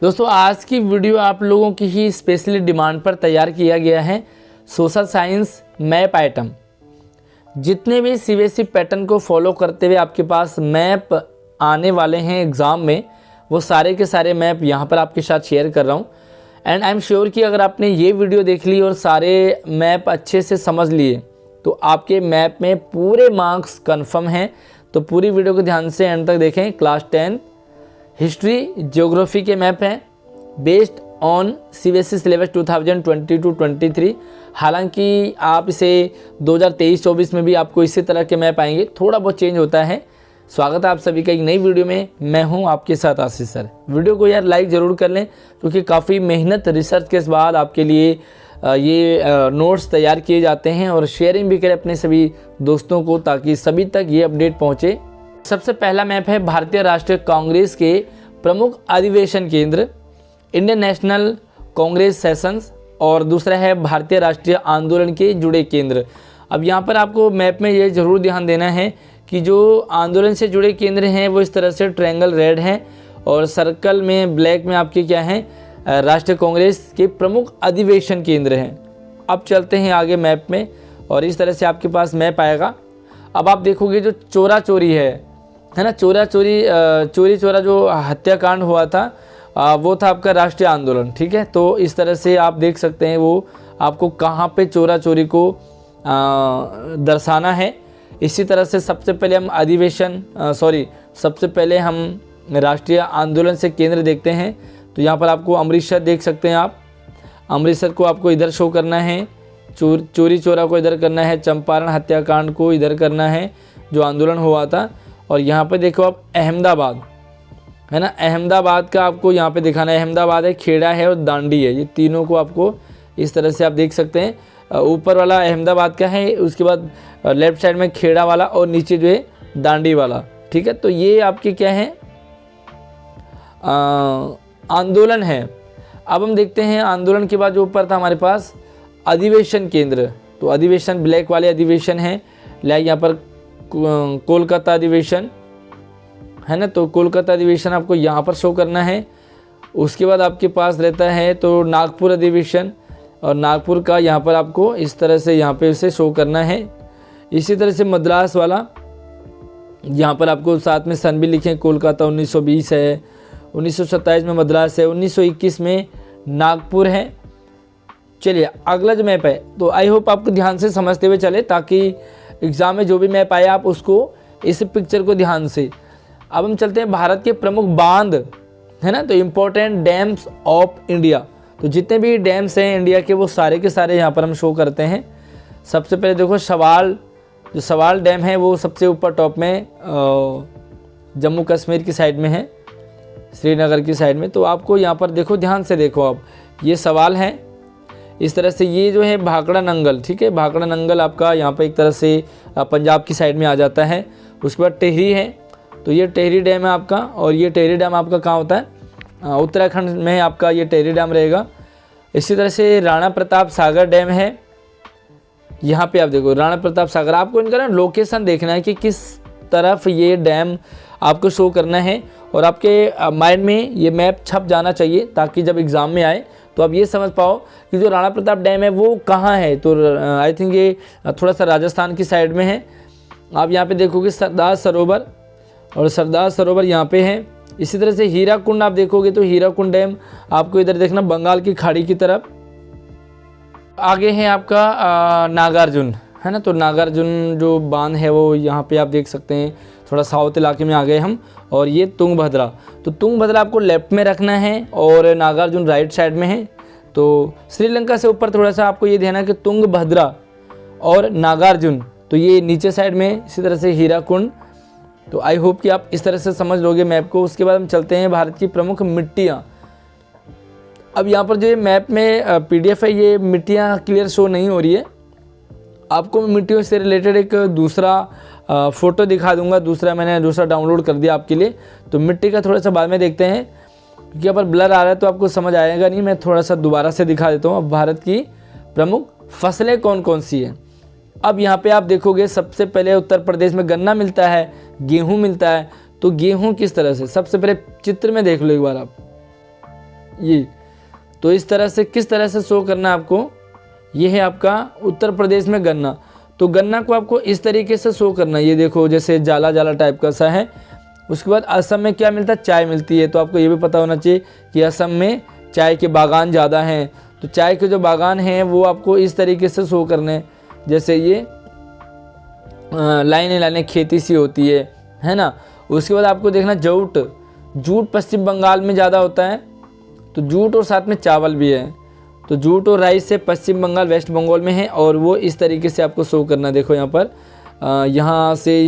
दोस्तों आज की वीडियो आप लोगों की ही स्पेशली डिमांड पर तैयार किया गया है। सोशल साइंस मैप आइटम, जितने भी सीबीएसई पैटर्न को फॉलो करते हुए आपके पास मैप आने वाले हैं एग्ज़ाम में, वो सारे के सारे मैप यहाँ पर आपके साथ शेयर कर रहा हूँ। एंड आई एम श्योर कि अगर आपने ये वीडियो देख ली और सारे मैप अच्छे से समझ लिए तो आपके मैप में पूरे मार्क्स कन्फर्म हैं। तो पूरी वीडियो को ध्यान से एंड तक देखें। क्लास 10 हिस्ट्री ज्योग्राफी के मैप हैं बेस्ड ऑन सीबीएसई सिलेबस 2022-23। हालांकि आप इसे 2023-24 में भी आपको इसी तरह के मैप आएंगे, थोड़ा बहुत चेंज होता है। स्वागत है आप सभी का एक नई वीडियो में। मैं हूं आपके साथ आशीष सर। वीडियो को यार लाइक ज़रूर कर लें, क्योंकि काफ़ी मेहनत रिसर्च के बाद आपके लिए ये नोट्स तैयार किए जाते हैं, और शेयरिंग भी करें अपने सभी दोस्तों को ताकि सभी तक ये अपडेट पहुँचे। सबसे पहला मैप है भारतीय राष्ट्रीय कांग्रेस के प्रमुख अधिवेशन केंद्र, इंडियन नेशनल कांग्रेस सेशंस, और दूसरा है भारतीय राष्ट्रीय आंदोलन के जुड़े केंद्र। अब यहाँ पर आपको मैप में ये ज़रूर ध्यान देना है कि जो आंदोलन से जुड़े केंद्र हैं वो इस तरह से ट्रायंगल रेड हैं, और सर्कल में ब्लैक में आपके क्या हैं, राष्ट्रीय कांग्रेस के प्रमुख अधिवेशन केंद्र हैं। अब चलते हैं आगे मैप में, और इस तरह से आपके पास मैप आएगा। अब आप देखोगे जो चोरा चोरी है ना, चोरी चोरा जो हत्याकांड हुआ था वो था आपका राष्ट्रीय आंदोलन। ठीक है, तो इस तरह से आप देख सकते हैं वो आपको कहाँ पे चोरा चोरी को दर्शाना है। इसी तरह से सबसे पहले हम राष्ट्रीय आंदोलन से केंद्र देखते हैं। तो यहाँ पर आपको अमृतसर देख सकते हैं आप, अमृतसर को आपको इधर शो करना है, चोरी चोरा को इधर करना है, चंपारण हत्याकांड को इधर करना है जो आंदोलन हुआ था। और यहाँ पे देखो आप अहमदाबाद है ना, अहमदाबाद का आपको यहाँ पे दिखाना है। अहमदाबाद है, खेड़ा है और दांडी है, ये तीनों को आपको इस तरह से आप देख सकते हैं। ऊपर वाला अहमदाबाद का है, उसके बाद लेफ्ट साइड में खेड़ा वाला, और नीचे जो है दांडी वाला। ठीक है, तो ये आपके क्या है, आंदोलन है। अब हम देखते हैं आंदोलन के बाद जो ऊपर था हमारे पास अधिवेशन केंद्र, तो अधिवेशन ब्लैक वाले अधिवेशन हैं। लाइक यहाँ पर कोलकाता अधिवेशन है ना, तो कोलकाता अधिवेशन आपको यहाँ पर शो करना है। उसके बाद आपके पास रहता है तो नागपुर अधिवेशन, और नागपुर का यहाँ पर आपको इस तरह से यहाँ पे उसे शो करना है। इसी तरह से मद्रास वाला, यहाँ पर आपको साथ में सन भी लिखें, कोलकाता 1920 है, 1927 में मद्रास है, 1921 में नागपुर है। चलिए अगला जो मैप है, तो आई होप आपको ध्यान से समझते हुए चले, ताकि एग्ज़ाम में जो भी मैप आए आप उसको इस पिक्चर को ध्यान से। अब हम चलते हैं भारत के प्रमुख बांध है ना, तो इम्पोर्टेंट डैम्स ऑफ इंडिया। तो जितने भी डैम्स हैं इंडिया के वो सारे के सारे यहाँ पर हम शो करते हैं। सबसे पहले देखो सवाल डैम है वो सबसे ऊपर टॉप में जम्मू कश्मीर की साइड में है, श्रीनगर की साइड में। तो आपको यहाँ पर देखो, ध्यान से देखो आप, ये सवाल है इस तरह से। ये जो है भाखड़ा नंगल, ठीक है, भाखड़ा नंगल आपका यहाँ पर एक तरह से पंजाब की साइड में आ जाता है। उसके बाद टिहरी है, तो ये टिहरी डैम है आपका, और ये टिहरी डैम आपका कहाँ होता है, उत्तराखंड में आपका ये टिहरी डैम रहेगा। इसी तरह से राणा प्रताप सागर डैम है, यहाँ पे आप देखो राणा प्रताप सागर। आपको इनका ना लोकेशन देखना है कि किस तरफ ये डैम आपको शो करना है, और आपके माइंड में ये मैप छप जाना चाहिए, ताकि जब एग्ज़ाम में आए तो आप ये समझ पाओ कि जो राणा प्रताप डैम है वो कहाँ है। तो आई थिंक ये थोड़ा सा राजस्थान की साइड में है। आप यहाँ पे देखोगे सरदार सरोवर, और सरदार सरोवर यहाँ पे है। इसी तरह से हीराकुंड आप देखोगे तो हीराकुंड डैम आपको इधर देखना, बंगाल की खाड़ी की तरफ। आगे है आपका नागार्जुन है ना, तो नागार्जुन जो बांध है वो यहाँ पे आप देख सकते हैं, थोड़ा साउथ इलाके में आ गए हम। और ये तुंगभद्रा, तो तुंगभद्रा आपको लेफ्ट में रखना है और नागार्जुन राइट साइड में है। तो श्रीलंका से ऊपर थोड़ा सा आपको ये ध्यान है कि तुंगभद्रा और नागार्जुन, तो ये नीचे साइड में। इसी तरह से हीराकुंड। तो आई होप कि आप इस तरह से समझ लोगे मैप को। उसके बाद हम चलते हैं भारत की प्रमुख मिट्टियाँ। अब यहाँ पर जो मैप में पीडीएफ है, ये मिट्टियाँ क्लियर शो नहीं हो रही है। आपको मैं मिट्टियों से रिलेटेड एक दूसरा फ़ोटो दिखा दूंगा, मैंने दूसरा डाउनलोड कर दिया आपके लिए। तो मिट्टी का थोड़ा सा बाद में देखते हैं, क्योंकि यहाँ पर ब्लर आ रहा है तो आपको समझ आएगा नहीं। मैं थोड़ा सा दोबारा से दिखा देता हूँ। अब भारत की प्रमुख फसलें कौन कौन सी हैं। अब यहाँ पे आप देखोगे सबसे पहले उत्तर प्रदेश में गन्ना मिलता है, गेहूँ मिलता है। तो गेहूँ किस तरह से, सबसे पहले चित्र में देख लो एक बार आप। ये। तो इस तरह से किस तरह से शो करना है आपको, ये है आपका उत्तर प्रदेश में गन्ना। तो गन्ना को आपको इस तरीके से शो करना है, ये देखो जैसे जाला जाला टाइप का सा है। उसके बाद असम में क्या मिलता है, चाय मिलती है। तो आपको ये भी पता होना चाहिए कि असम में चाय के बागान ज़्यादा हैं। तो चाय के जो बागान हैं वो आपको इस तरीके से शो करने हैं, जैसे ये लाइनें लाइनें खेती सी होती है ना। उसके बाद आपको देखना जूट, जूट पश्चिम बंगाल में ज़्यादा होता है। तो जूट और साथ में चावल भी है। तो जूट और राइस से पश्चिम बंगाल वेस्ट बंगाल में है, और वो इस तरीके से आपको शो करना। देखो यहाँ पर यहाँ से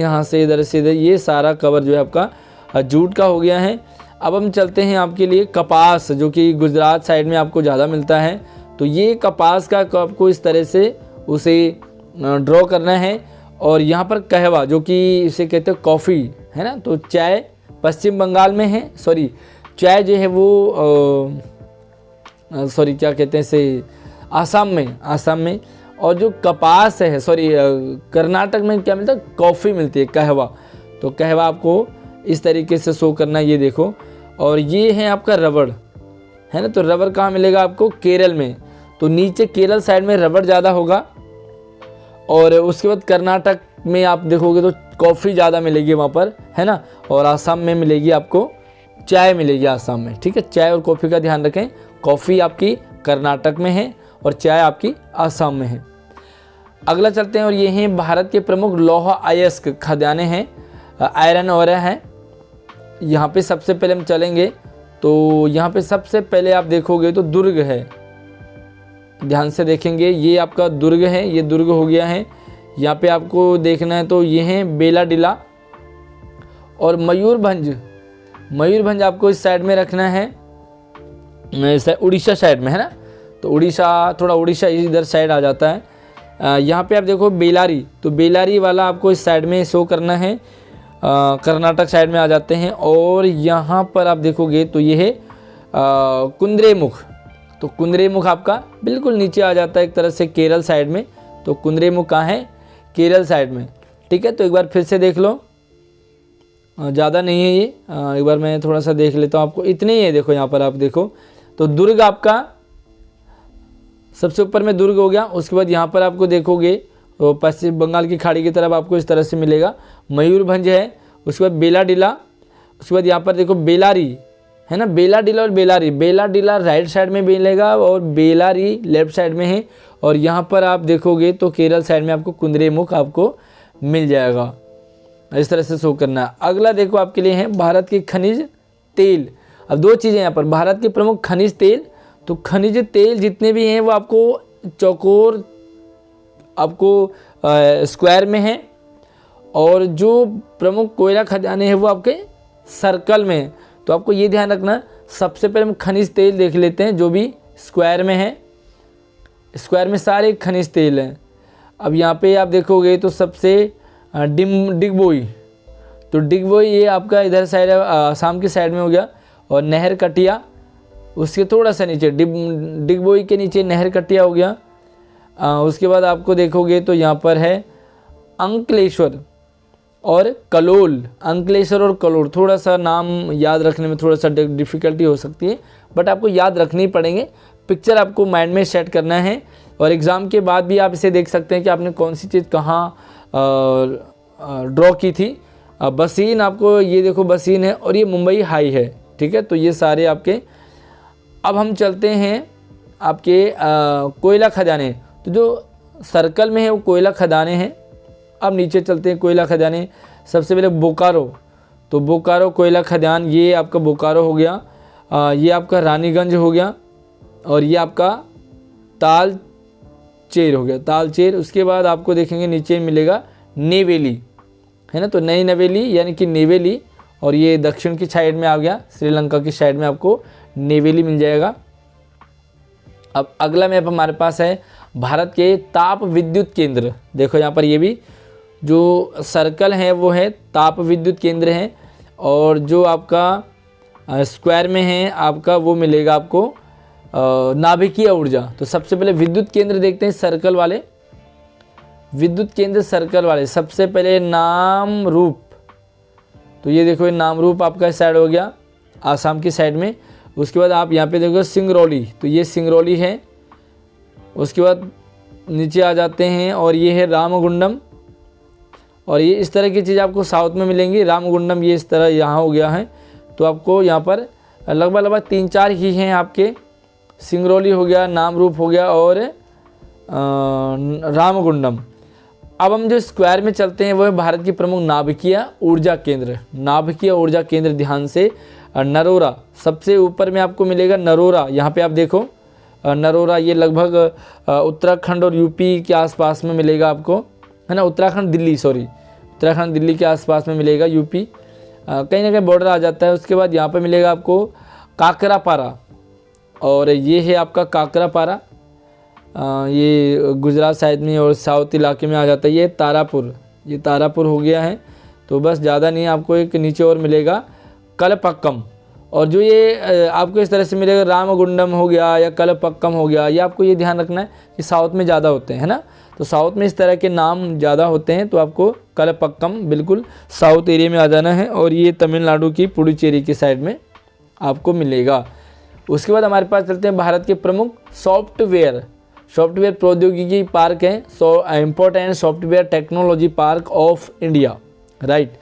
इधर से इधर, ये सारा कवर जो है आपका जूट का हो गया है। अब हम चलते हैं आपके लिए कपास, जो कि गुजरात साइड में आपको ज़्यादा मिलता है। तो ये कपास का आपको इस तरह से उसे ड्रॉ करना है। और यहाँ पर कहवा, जो कि इसे कहते हैं कॉफ़ी, है ना। तो चाय पश्चिम बंगाल में है, सॉरी चाय जो है वो सॉरी क्या कहते हैं इसे, आसाम में। और जो कपास है, सॉरी कर्नाटक में क्या मिलता है, कॉफ़ी मिलती है, कहवा। तो कहवा आपको इस तरीके से शो करना है, ये देखो। और ये है आपका रबड़, है ना। तो रबड़ कहाँ मिलेगा आपको, केरल में। तो नीचे केरल साइड में रबड़ ज़्यादा होगा। और उसके बाद कर्नाटक में आप देखोगे तो कॉफ़ी ज़्यादा मिलेगी वहाँ पर, है ना। और आसाम में मिलेगी आपको चाय मिलेगी, आसाम में, ठीक है। चाय और कॉफ़ी का ध्यान रखें, कॉफ़ी आपकी कर्नाटक में है और चाय आपकी आसाम में है। अगला चलते हैं, और ये हैं भारत के प्रमुख लौह अयस्क खदानें हैं, आयरन और है। यहाँ पे सबसे पहले हम चलेंगे, तो यहाँ पे सबसे पहले आप देखोगे तो दुर्ग है, ध्यान से देखेंगे, ये आपका दुर्ग है, ये दुर्ग हो गया है। यहाँ पे आपको देखना है तो ये हैं बेलाडीला और मयूरभंज आपको इस साइड में रखना है, उड़ीसा साइड में, है ना। तो उड़ीसा इधर साइड आ जाता है। यहाँ पे आप देखो बेलारी, तो बेलारी वाला आपको इस साइड में शो करना है, कर्नाटक साइड में आ जाते हैं। और यहाँ पर आप देखोगे तो ये है कुंद्रेमुख। तो कुंद्रेमुख आपका बिल्कुल नीचे आ जाता है एक तरह से केरल साइड में। तो कुंद्रेमुख कहाँ है, केरल साइड में, ठीक है। तो एक बार फिर से देख लो, ज़्यादा नहीं है ये, एक बार मैं थोड़ा सा देख लेता हूँ आपको, इतने ही है। देखो यहाँ पर आप देखो, तो दुर्ग आपका सबसे ऊपर में दुर्ग हो गया। उसके बाद यहाँ पर आपको देखोगे तो पश्चिम बंगाल की खाड़ी की तरफ आपको इस तरह से मिलेगा, मयूरभंज है। उसके बाद बेलाडीला, उसके बाद यहाँ पर देखो बेलारी, है ना। बेलाडीला और बेलाडीला राइट साइड में मिलेगा और बेलारी लेफ्ट साइड में है। और यहाँ पर आप देखोगे तो केरल साइड में आपको कुंद्रेमुख आपको मिल जाएगा। इस तरह से शो करना है। अगला देखो आपके लिए है भारत के खनिज तेल। अब दो चीज़ें यहाँ पर, भारत के प्रमुख खनिज तेल। तो खनिज तेल जितने भी हैं वो आपको चौकोर, आपको स्क्वायर में है। और जो प्रमुख कोयला खदानें हैं वो आपके सर्कल में है। तो आपको ये ध्यान रखना, सबसे पहले हम खनिज तेल देख लेते हैं जो भी स्क्वायर में है। स्क्वायर में सारे खनिज तेल हैं। अब यहाँ पे आप देखोगे तो सबसे डिगबोई, तो डिगबोई ये आपका इधर साइड आसाम की साइड में हो गया। और नहर कटिया उसके थोड़ा सा नीचे, डिगबोई के नीचे नहर कटिया हो गया। उसके बाद आपको देखोगे तो यहाँ पर है अंकलेश्वर और कलोल। अंकलेश्वर और कलोल, थोड़ा सा नाम याद रखने में थोड़ा सा डिफ़िकल्टी हो सकती है, बट आपको याद रखने ही पड़ेंगे। पिक्चर आपको माइंड में सेट करना है, और एग्ज़ाम के बाद भी आप इसे देख सकते हैं कि आपने कौन सी चीज़ कहाँ ड्रॉ की थी। बसीन आपको ये देखो बसीन है, और ये मुंबई हाई है, ठीक है। तो ये सारे आपके। अब हम चलते हैं आपके कोयला खदानें। तो जो सर्कल में है वो कोयला खदानें हैं। अब नीचे चलते हैं कोयला खदानें। सबसे पहले बोकारो, तो बोकारो कोयला खदान, ये आपका बोकारो हो गया। ये आपका रानीगंज हो गया, और ये आपका तालचेर हो गया, तालचेर। उसके बाद आपको देखेंगे नीचे मिलेगा नेवेली, है ना। तो नई नवेली यानी कि नेवेली, और ये दक्षिण की साइड में आ गया, श्रीलंका की साइड में आपको नेवेली मिल जाएगा। अब अगला मैप हमारे पास है भारत के ताप विद्युत केंद्र। देखो यहाँ पर ये भी जो सर्कल है वो है ताप विद्युत केंद्र है। और जो आपका स्क्वायर में है आपका वो मिलेगा आपको नाभिकीय ऊर्जा। तो सबसे पहले विद्युत केंद्र देखते हैं, सर्कल वाले विद्युत केंद्र, सर्कल वाले। सबसे पहले नाम रूप, तो ये देखो ये नाम रूप आपका साइड हो गया आसाम की साइड में। उसके बाद आप यहाँ पे देखो सिंगरौली, तो ये सिंगरौली है। उसके बाद नीचे आ जाते हैं और ये है रामगुंडम, और ये इस तरह की चीज़ आपको साउथ में मिलेंगी। रामगुंडम ये इस तरह यहाँ हो गया है, तो आपको यहाँ पर लगभग 3-4 ही हैं आपके। सिंगरौली हो गया, नामरूप हो गया और रामगुंडम। अब हम जो स्क्वायर में चलते हैं वो है भारत की प्रमुख नाभिकीय ऊर्जा केंद्र। नाभिकीय ऊर्जा केंद्र ध्यान से, नरोरा सबसे ऊपर में आपको मिलेगा। नरोरा यहाँ पे आप देखो, नरोरा ये लगभग उत्तराखंड और यूपी के आसपास में मिलेगा आपको, है ना। उत्तराखंड दिल्ली के आसपास में मिलेगा। यूपी कहीं ना कहीं बॉर्डर आ जाता है। उसके बाद यहाँ पे मिलेगा आपको काकरापारा, और ये है आपका काकरापारा, ये गुजरात साइड में और साउथ इलाके में आ जाता है। ये तारापुर हो गया है। तो बस ज़्यादा नहीं, आपको एक नीचे और मिलेगा कलपक्कम, और जो ये आपको इस तरह से मिलेगा रामगुंडम हो गया या कलपक्कम हो गया। ये आपको ये ध्यान रखना है कि साउथ में ज़्यादा होते हैं, है ना। तो साउथ में इस तरह के नाम ज़्यादा होते हैं, तो आपको कलपक्कम बिल्कुल साउथ एरिया में आ जाना है, और ये तमिलनाडु की पुडुचेरी की साइड में आपको मिलेगा। उसके बाद हमारे पास चलते हैं भारत के प्रमुख सॉफ्टवेयर प्रौद्योगिकी पार्क हैं। Important software technology park of India, right.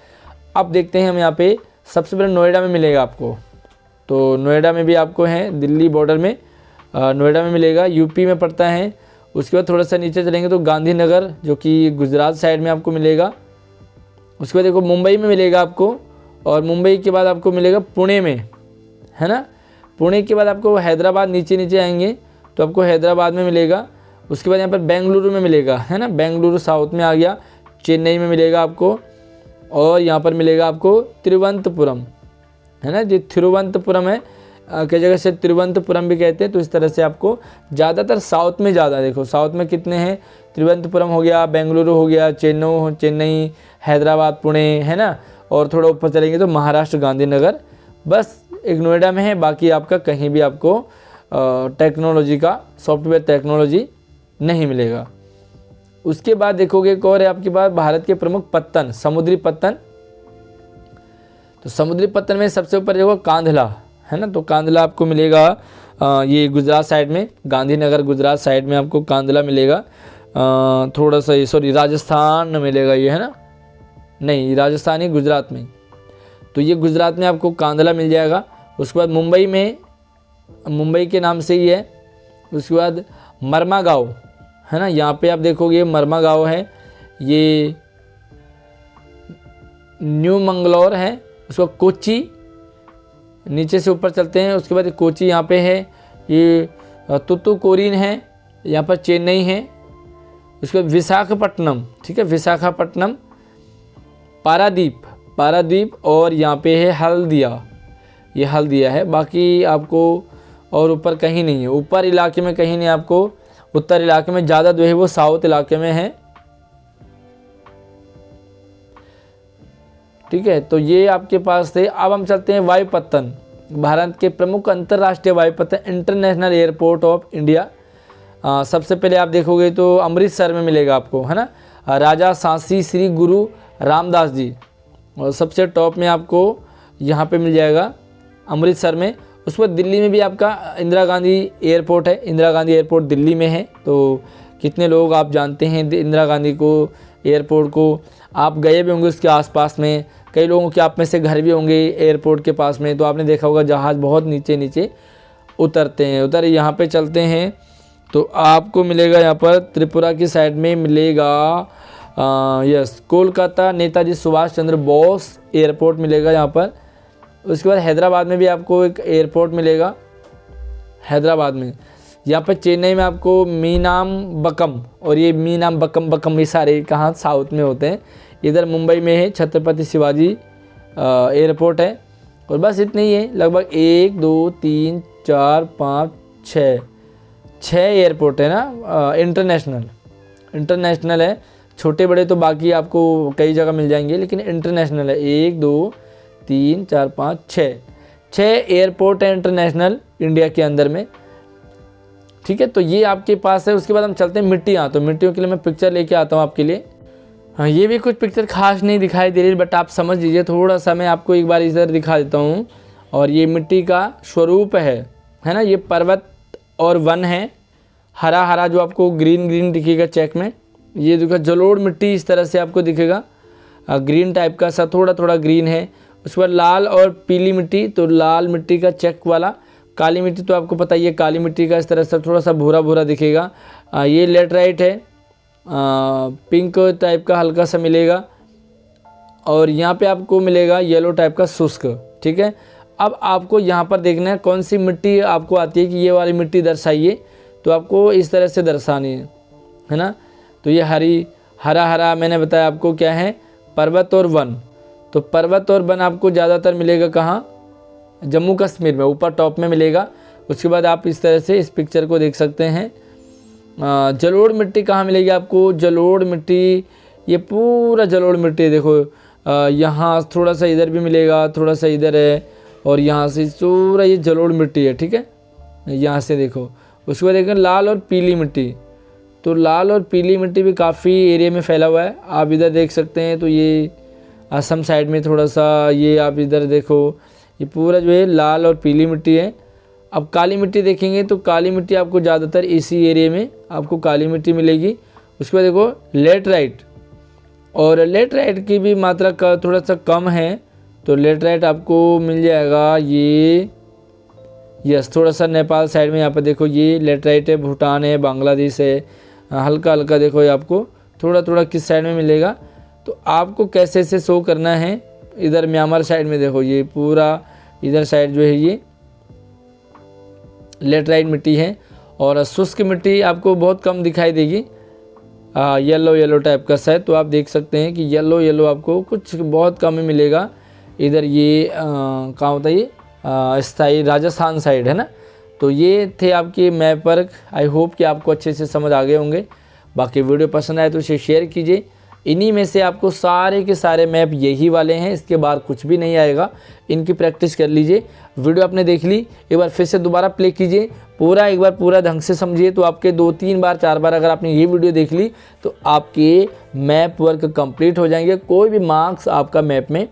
अब देखते हैं हम यहाँ पे सबसे पहले नोएडा में मिलेगा आपको, तो नोएडा में भी आपको है, दिल्ली बॉर्डर में नोएडा में मिलेगा, यूपी में पड़ता है। उसके बाद थोड़ा सा नीचे चलेंगे तो गांधीनगर जो कि गुजरात साइड में आपको मिलेगा। उसके बाद देखो मुंबई में मिलेगा आपको, और मुंबई के बाद आपको मिलेगा पुणे में, है ना। पुणे के बाद आपको हैदराबाद, नीचे आएंगे तो आपको हैदराबाद में मिलेगा। उसके बाद यहाँ पर बेंगलुरु में मिलेगा, है ना। बेंगलुरु साउथ में आ गया। चेन्नई में मिलेगा आपको, और यहाँ पर मिलेगा आपको तिरुवनंतपुरम, है ना। जो तिरुवनंतपुरम है, कई जगह से तिरुवनंतपुरम भी कहते हैं। तो इस तरह से आपको ज़्यादातर साउथ में ज़्यादा, देखो साउथ में कितने हैं, तिरुवनंतपुरम हो गया, बेंगलुरु हो गया, चेन्नई, हैदराबाद, पुणे, है ना। और थोड़ा ऊपर चलेंगे तो महाराष्ट्र, गांधीनगर, बस एक नोएडा में है। बाकी आपका कहीं भी आपको टेक्नोलॉजी का, सॉफ्टवेयर टेक्नोलॉजी नहीं मिलेगा। उसके बाद देखोगे एक और है आपके पास भारत के प्रमुख पत्तन, समुद्री पत्तन। तो समुद्री पत्तन में सबसे ऊपर देखो कांधला, है ना। तो कांधला आपको मिलेगा ये गुजरात साइड में, गांधीनगर गुजरात साइड में आपको कांधला मिलेगा। थोड़ा सा सॉरी राजस्थान में मिलेगा ये, है ना। नहीं, राजस्थान ही गुजरात में, तो ये गुजरात में आपको कांधला मिल जाएगा। उसके बाद मुंबई में, मुंबई के नाम से ही है। उसके बाद मरमा गाँव, है ना। यहाँ पे आप देखोगे मरमा गाँव है, ये न्यू मंगलौर है। उसके बाद कोची, नीचे से ऊपर चलते हैं। उसके बाद कोची यहाँ पे है, ये तुतुकोरिन है, यहाँ पर चेन्नई है। उसके बाद विशाखापट्टनम, ठीक है, विशाखापट्टनम, पारादीप, और यहाँ पे है हल्दिया, ये हल्दिया है। बाकी आपको और ऊपर कहीं नहीं है, ऊपर इलाके में कहीं नहीं आपको। उत्तर इलाके में ज़्यादा जो है वो साउथ इलाके में है, ठीक है। तो ये आपके पास थे। अब हम चलते हैं वायुपत्तन, भारत के प्रमुख अंतर्राष्ट्रीय वायुपत्तन, इंटरनेशनल एयरपोर्ट ऑफ इंडिया। सबसे पहले आप देखोगे तो अमृतसर में मिलेगा आपको, है ना, राजा सांसी श्री गुरु रामदास जी, और सबसे टॉप में आपको यहाँ पे मिल जाएगा अमृतसर में। उसके बाद दिल्ली में भी आपका इंदिरा गांधी एयरपोर्ट है, इंदिरा गांधी एयरपोर्ट दिल्ली में है। तो कितने लोग आप जानते हैं इंदिरा गांधी को, एयरपोर्ट को, आप गए भी होंगे उसके आसपास में। कई लोगों के आप में से घर भी होंगे एयरपोर्ट के पास में, तो आपने देखा होगा जहाज़ बहुत नीचे उतरते हैं। उधर यहाँ पे चलते हैं तो आपको मिलेगा यहाँ पर त्रिपुरा की साइड में मिलेगा यस कोलकाता नेताजी सुभाष चंद्र बोस एयरपोर्ट मिलेगा यहाँ पर। उसके बाद हैदराबाद में भी आपको एक एयरपोर्ट मिलेगा, हैदराबाद में। यहाँ पर चेन्नई में आपको मीनामबक्कम, और ये मीनामबक्कम ये सारे कहाँ साउथ में होते हैं। इधर मुंबई में है छत्रपति शिवाजी एयरपोर्ट है। और बस इतने ही है, लगभग 1 2 3 4 5 6 एयरपोर्ट है ना, इंटरनेशनल है। छोटे बड़े तो बाकी आपको कई जगह मिल जाएंगे, लेकिन इंटरनेशनल है। 1 2 3 4 5 6 एयरपोर्ट है इंटरनेशनल इंडिया के अंदर में, ठीक है। तो ये आपके पास है। उसके बाद हम चलते हैं मिट्टियाँ। तो मिट्टियों के लिए मैं पिक्चर लेके आता हूँ आपके लिए। हाँ, ये भी कुछ पिक्चर खास नहीं दिखाई दे रही, बट आप समझ लीजिए थोड़ा सा। मैं आपको एक बार इधर दिखा देता हूँ, और ये मिट्टी का स्वरूप है ना, ये पर्वत और वन है। हरा हरा जो आपको ग्रीन ग्रीन दिखेगा चेक में, ये देखो जलोढ़ मिट्टी इस तरह से आपको दिखेगा, ग्रीन टाइप का सा, थोड़ा थोड़ा ग्रीन है। उसके बाद लाल और पीली मिट्टी, तो लाल मिट्टी का चेक वाला। काली मिट्टी तो आपको पता ही है, काली मिट्टी का इस तरह से थोड़ा सा भूरा भूरा दिखेगा। ये लेटराइट है, पिंक टाइप का हल्का सा मिलेगा। और यहाँ पे आपको मिलेगा येलो टाइप का शुष्क, ठीक है। अब आपको यहाँ पर देखना है कौन सी मिट्टी आपको आती है कि ये वाली मिट्टी दर्शाइए, तो आपको इस तरह से दर्शानी है ना। तो ये हरा हरा मैंने बताया आपको क्या है, पर्वत और वन। तो पर्वत और वन आपको ज़्यादातर मिलेगा कहाँ, जम्मू कश्मीर में, ऊपर टॉप में मिलेगा। उसके बाद आप इस तरह से इस पिक्चर को देख सकते हैं। जलोढ़ मिट्टी कहाँ मिलेगी आपको, जलोढ़ मिट्टी, ये पूरा जलोढ़ मिट्टी देखो, यहाँ थोड़ा सा इधर भी मिलेगा, थोड़ा सा इधर है, और यहाँ से पूरा ये जलोढ़ मिट्टी है, ठीक है। यहाँ से देखो, उसके बाद देखें लाल और पीली मिट्टी, तो लाल और पीली मिट्टी भी काफ़ी एरिया में फैला हुआ है। आप इधर देख सकते हैं, तो ये असम साइड में थोड़ा सा, ये आप इधर देखो, ये पूरा जो है लाल और पीली मिट्टी है। अब काली मिट्टी देखेंगे तो काली मिट्टी आपको ज़्यादातर इसी एरिया में आपको काली मिट्टी मिलेगी। उसके बाद देखो लेटराइट, और लेटराइट की भी मात्रा का थोड़ा सा कम है, तो लेटराइट आपको मिल जाएगा ये, यस, थोड़ा सा नेपाल साइड में। यहाँ पर देखो ये लेटराइट है, भूटान है, बांग्लादेश है, हल्का हल्का देखो ये आपको थोड़ा थोड़ा किस साइड में मिलेगा। तो आपको कैसे से शो करना है, इधर म्यांमार साइड में देखो, ये पूरा इधर साइड जो है ये लेटराइट मिट्टी है। और शुष्क मिट्टी आपको बहुत कम दिखाई देगी, येलो येलो टाइप का शायद, तो आप देख सकते हैं कि येलो येलो आपको कुछ बहुत कम ही मिलेगा। इधर ये कहाँ होता है, ये स्थाई राजस्थान साइड है ना। तो ये थे आपके मैप वर्क। आई होप कि आपको अच्छे से समझ आ गए होंगे। बाकी वीडियो पसंद आए तो इसे शेयर कीजिए। इन्हीं में से आपको सारे के सारे मैप यही वाले हैं, इसके बाद कुछ भी नहीं आएगा। इनकी प्रैक्टिस कर लीजिए। वीडियो आपने देख ली, एक बार फिर से दोबारा प्ले कीजिए, पूरा एक बार पूरा ढंग से समझिए। तो आपके 2-3 बार 4 बार अगर आपने ये वीडियो देख ली तो आपके मैप वर्क कंप्लीट हो जाएंगे, कोई भी मार्क्स आपका मैप में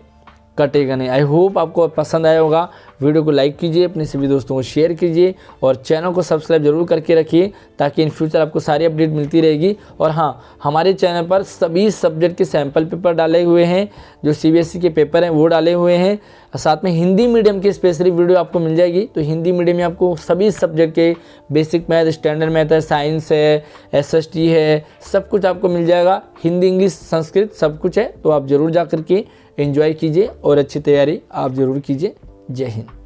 कटेगा नहीं। आई होप आपको पसंद आया होगा। वीडियो को लाइक कीजिए, अपने सभी दोस्तों को शेयर कीजिए, और चैनल को सब्सक्राइब जरूर करके रखिए, ताकि इन फ्यूचर आपको सारी अपडेट मिलती रहेगी। और हाँ, हमारे चैनल पर सभी सब्जेक्ट के सैम्पल पेपर डाले हुए हैं, जो CBSE के पेपर हैं वो डाले हुए हैं। साथ में हिंदी मीडियम की स्पेशली वीडियो आपको मिल जाएगी। तो हिंदी मीडियम में आपको सभी सब्जेक्ट के बेसिक मैथ, स्टैंडर्ड मैथ है, साइंस है, SST है, सब कुछ आपको मिल जाएगा। हिंदी, इंग्लिश, संस्कृत सब कुछ है। तो आप ज़रूर जा करके एंजॉय कीजिए और अच्छी तैयारी आप ज़रूर कीजिए। जय हिंद।